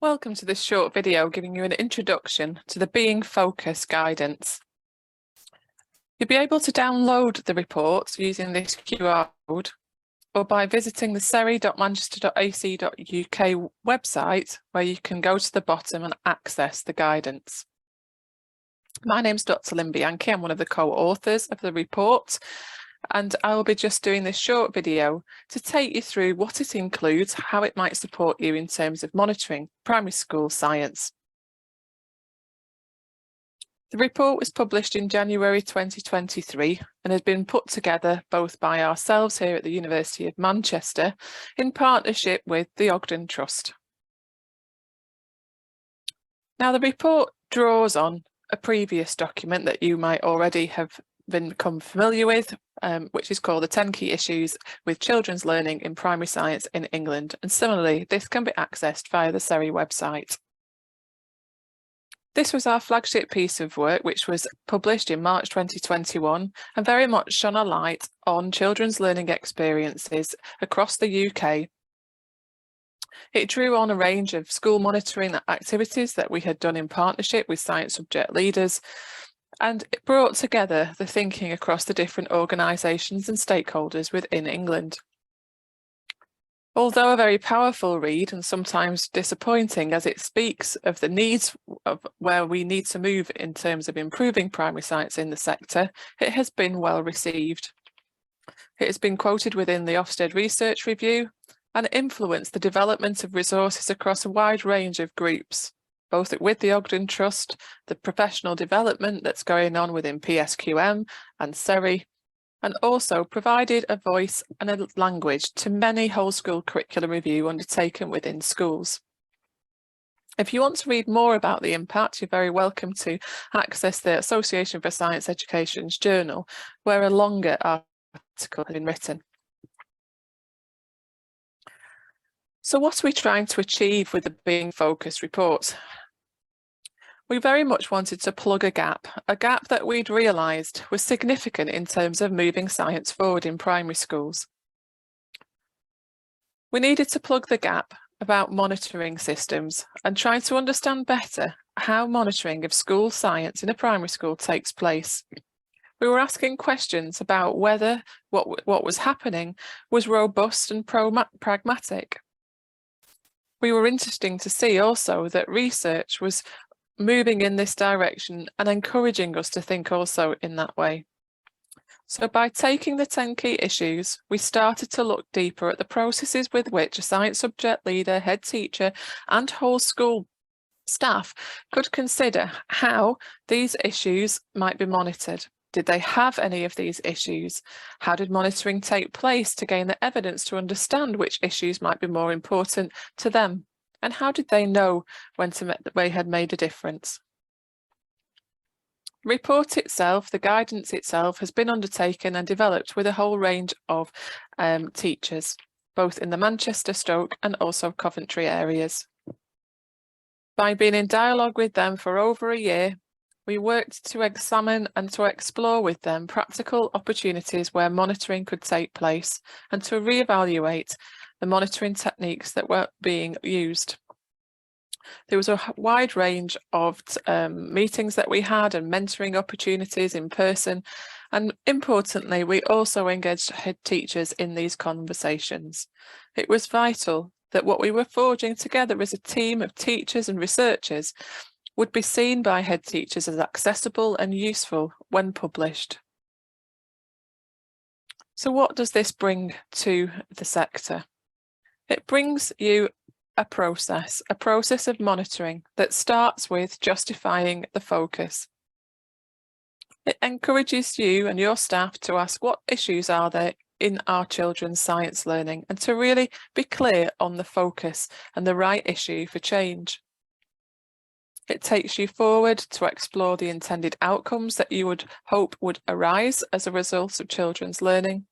Welcome to this short video giving you an introduction to the Being Focused guidance. You'll be able to download the reports using this QR code or by visiting the seri.manchester.ac.uk website, where you can go to the bottom and access the guidance. My name's Dr. Lynne Bianchi. I'm one of the co-authors of the report, and I will be just doing this short video to take you through what it includes, how it might support you in terms of monitoring primary school science. The report was published in January 2023 and has been put together both by ourselves here at the University of Manchester in partnership with the Ogden Trust. Now, the report draws on a previous document that you might already have become familiar with, which is called the 10 Key Issues with Children's Learning in Primary Science in England. And similarly, this can be accessed via the SERI website. This was our flagship piece of work, which was published in March 2021 and very much shone a light on children's learning experiences across the UK. It drew on a range of school monitoring activities that we had done in partnership with science subject leaders, and it brought together the thinking across the different organisations and stakeholders within England. Although a very powerful read and sometimes disappointing, as it speaks of the needs of where we need to move in terms of improving primary science in the sector, it has been well received. It has been quoted within the Ofsted Research Review and influenced the development of resources across a wide range of groups, both with the Ogden Trust, the professional development that's going on within PSQM and SERI, and also provided a voice and a language to many whole school curriculum review undertaken within schools. If you want to read more about the impact, you're very welcome to access the Association for Science Education's journal, where a longer article has been written. So what are we trying to achieve with the Being Focused report? We very much wanted to plug a gap that we'd realised was significant in terms of moving science forward in primary schools. We needed to plug the gap about monitoring systems and try to understand better how monitoring of school science in a primary school takes place. We were asking questions about whether what was happening was robust and pragmatic. We were interested to see also that research was moving in this direction and encouraging us to think also in that way. So by taking the 10 key issues, we started to look deeper at the processes with which a science subject leader, head teacher and whole school staff could consider how these issues might be monitored. Did they have any of these issues? How did monitoring take place to gain the evidence to understand which issues might be more important to them? And how did they know when they had made a difference? The report itself, the guidance itself, has been undertaken and developed with a whole range of teachers, both in the Manchester, Stoke and also Coventry areas. By being in dialogue with them for over a year, we worked to examine and to explore with them practical opportunities where monitoring could take place and to reevaluate the monitoring techniques that were being used. There was a wide range of meetings that we had and mentoring opportunities in person, and importantly, we also engaged head teachers in these conversations. It was vital that what we were forging together as a team of teachers and researchers would be seen by head teachers as accessible and useful when published. So what does this bring to the sector? It brings you a process of monitoring that starts with justifying the focus. It encourages you and your staff to ask what issues are there in our children's science learning and to really be clear on the focus and the right issue for change. It takes you forward to explore the intended outcomes that you would hope would arise as a result of children's learning.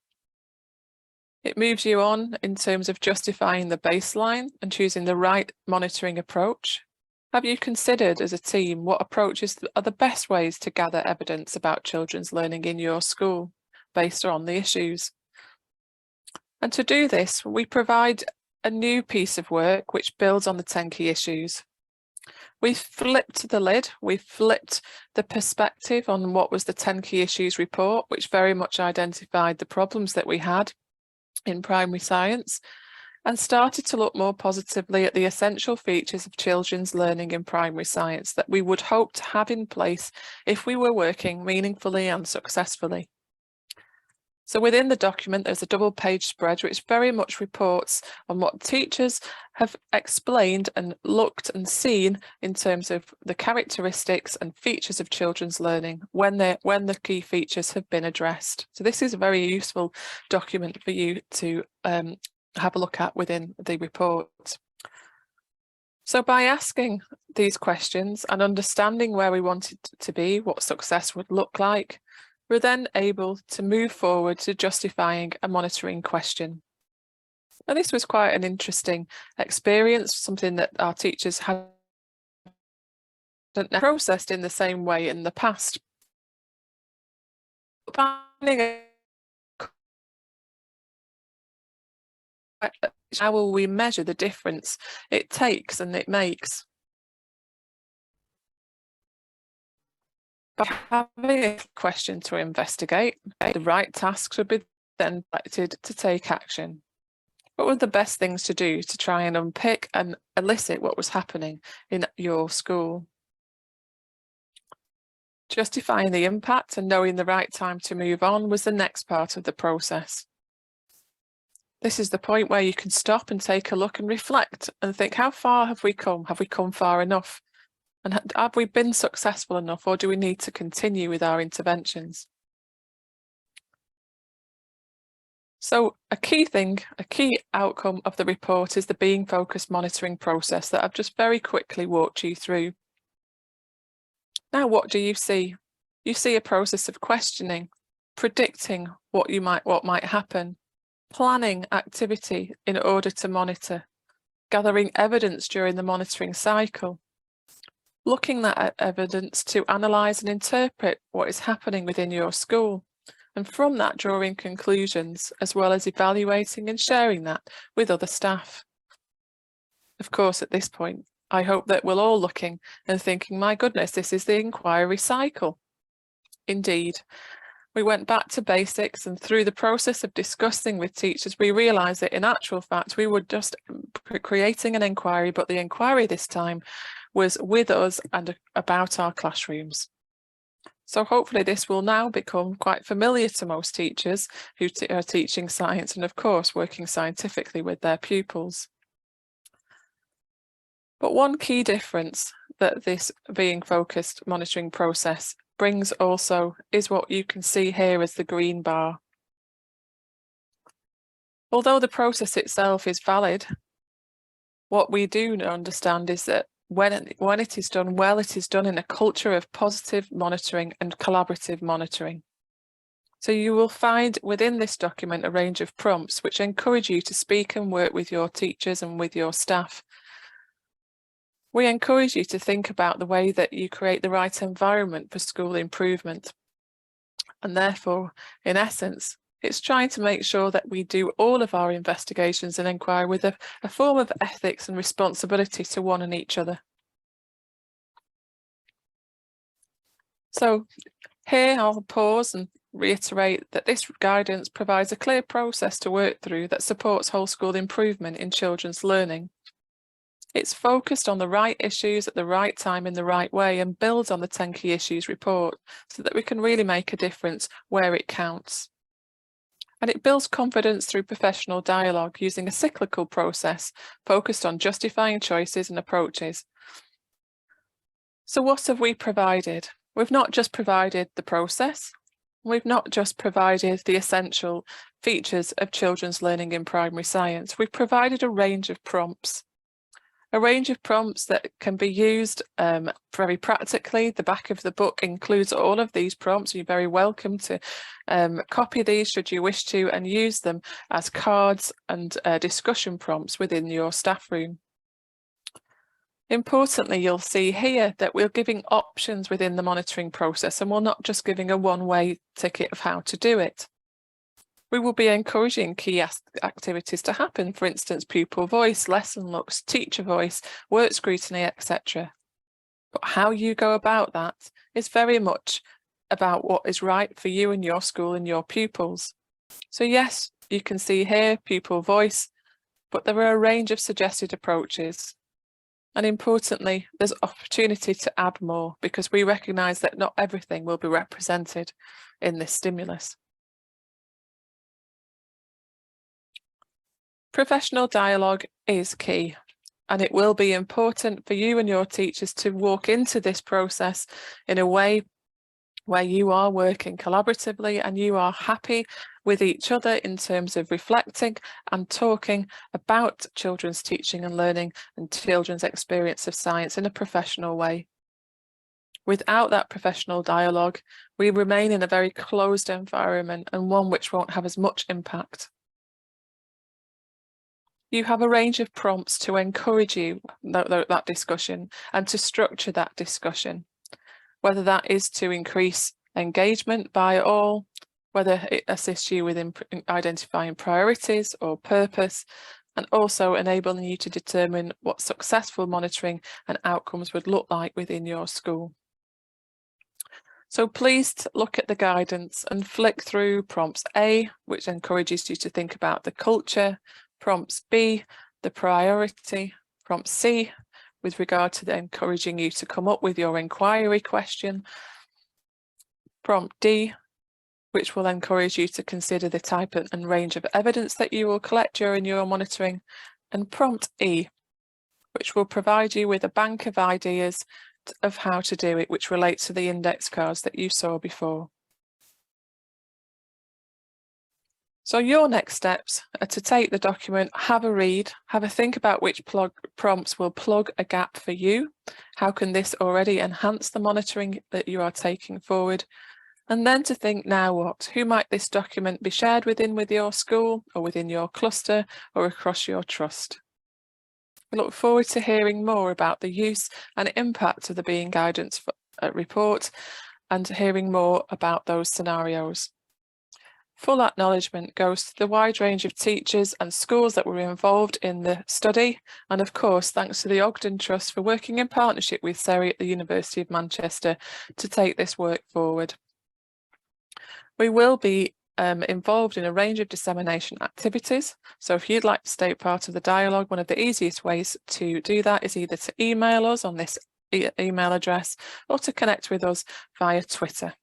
It moves you on in terms of justifying the baseline and choosing the right monitoring approach. Have you considered as a team what approaches are the best ways to gather evidence about children's learning in your school based on the issues? And to do this, we provide a new piece of work which builds on the 10 key issues. We flipped the lid, we flipped the perspective on what was the 10 key issues report, which very much identified the problems that we had in primary science, and started to look more positively at the essential features of children's learning in primary science that we would hope to have in place if we were working meaningfully and successfully. So within the document, there's a double-page spread which very much reports on what teachers have explained and looked and seen in terms of the characteristics and features of children's learning when the key features have been addressed. So this is a very useful document for you to have a look at within the report. So by asking these questions and understanding where we wanted to be, what success would look like, we're then able to move forward to justifying a monitoring question. And this was quite an interesting experience, something that our teachers hadn't processed in the same way in the past. How will we measure the difference it takes and it makes? By having a question to investigate, the right tasks would be then selected to take action. What were the best things to do to try and unpick and elicit what was happening in your school? Justifying the impact and knowing the right time to move on was the next part of the process. This is the point where you can stop and take a look and reflect and think, how far have we come? Have we come far enough? And have we been successful enough, or do we need to continue with our interventions? So a key outcome of the report is the being focused monitoring process that I've just very quickly walked you through. Now, what do you see? You see a process of questioning, predicting what might happen, planning activity in order to monitor, gathering evidence during the monitoring cycle, looking at evidence to analyse and interpret what is happening within your school, and from that drawing conclusions, as well as evaluating and sharing that with other staff. Of course, at this point, I hope that we're all looking and thinking, my goodness, this is the inquiry cycle. Indeed, we went back to basics, and through the process of discussing with teachers, we realised that in actual fact, we were just creating an inquiry, but the inquiry this time was with us and about our classrooms. So hopefully this will now become quite familiar to most teachers who are teaching science and of course working scientifically with their pupils. But one key difference that this being focused monitoring process brings also is what you can see here as the green bar. Although the process itself is valid, what we do understand is that when it is done well, it is done in a culture of positive monitoring and collaborative monitoring. So you will find within this document a range of prompts which encourage you to speak and work with your teachers and with your staff. We encourage you to think about the way that you create the right environment for school improvement. And therefore, in essence, it's trying to make sure that we do all of our investigations and inquiry with a form of ethics and responsibility to one and each other. So here I'll pause and reiterate that this guidance provides a clear process to work through that supports whole school improvement in children's learning. It's focused on the right issues at the right time in the right way and builds on the 10 key issues report so that we can really make a difference where it counts. And it builds confidence through professional dialogue using a cyclical process focused on justifying choices and approaches. So what have we provided? We've not just provided the process, we've not just provided the essential features of children's learning in primary science, we've provided a range of prompts. A range of prompts that can be used very practically. The back of the book includes all of these prompts. You're very welcome to copy these should you wish to and use them as cards and discussion prompts within your staff room. Importantly, you'll see here that we're giving options within the monitoring process and we're not just giving a one-way ticket of how to do it. We will be encouraging key activities to happen, for instance, pupil voice, lesson looks, teacher voice, work scrutiny, etc. But how you go about that is very much about what is right for you and your school and your pupils. So yes, you can see here pupil voice, but there are a range of suggested approaches. And importantly, there's opportunity to add more because we recognise that not everything will be represented in this stimulus. Professional dialogue is key, and it will be important for you and your teachers to walk into this process in a way where you are working collaboratively and you are happy with each other in terms of reflecting and talking about children's teaching and learning and children's experience of science in a professional way. Without that professional dialogue, we remain in a very closed environment and one which won't have as much impact. You have a range of prompts to encourage you that discussion and to structure that discussion, whether that is to increase engagement by all, whether it assists you with identifying priorities or purpose, and also enabling you to determine what successful monitoring and outcomes would look like within your school. So please look at the guidance and flick through prompts A, which encourages you to think about the culture, prompts B, the priority, prompt C, with regard to encouraging you to come up with your inquiry question, prompt D, which will encourage you to consider the type and range of evidence that you will collect during your monitoring, and prompt E, which will provide you with a bank of ideas of how to do it, which relates to the index cards that you saw before. So your next steps are to take the document, have a read, have a think about which prompts will plug a gap for you. How can this already enhance the monitoring that you are taking forward? And then to think, now what? Who might this document be shared with your school or within your cluster or across your trust? I look forward to hearing more about the use and impact of the Being Guidance report and hearing more about those scenarios. Full acknowledgement goes to the wide range of teachers and schools that were involved in the study, and of course thanks to the Ogden Trust for working in partnership with SERI at the University of Manchester to take this work forward. We will be involved in a range of dissemination activities, so if you'd like to stay part of the dialogue, one of the easiest ways to do that is either to email us on this email address or to connect with us via Twitter.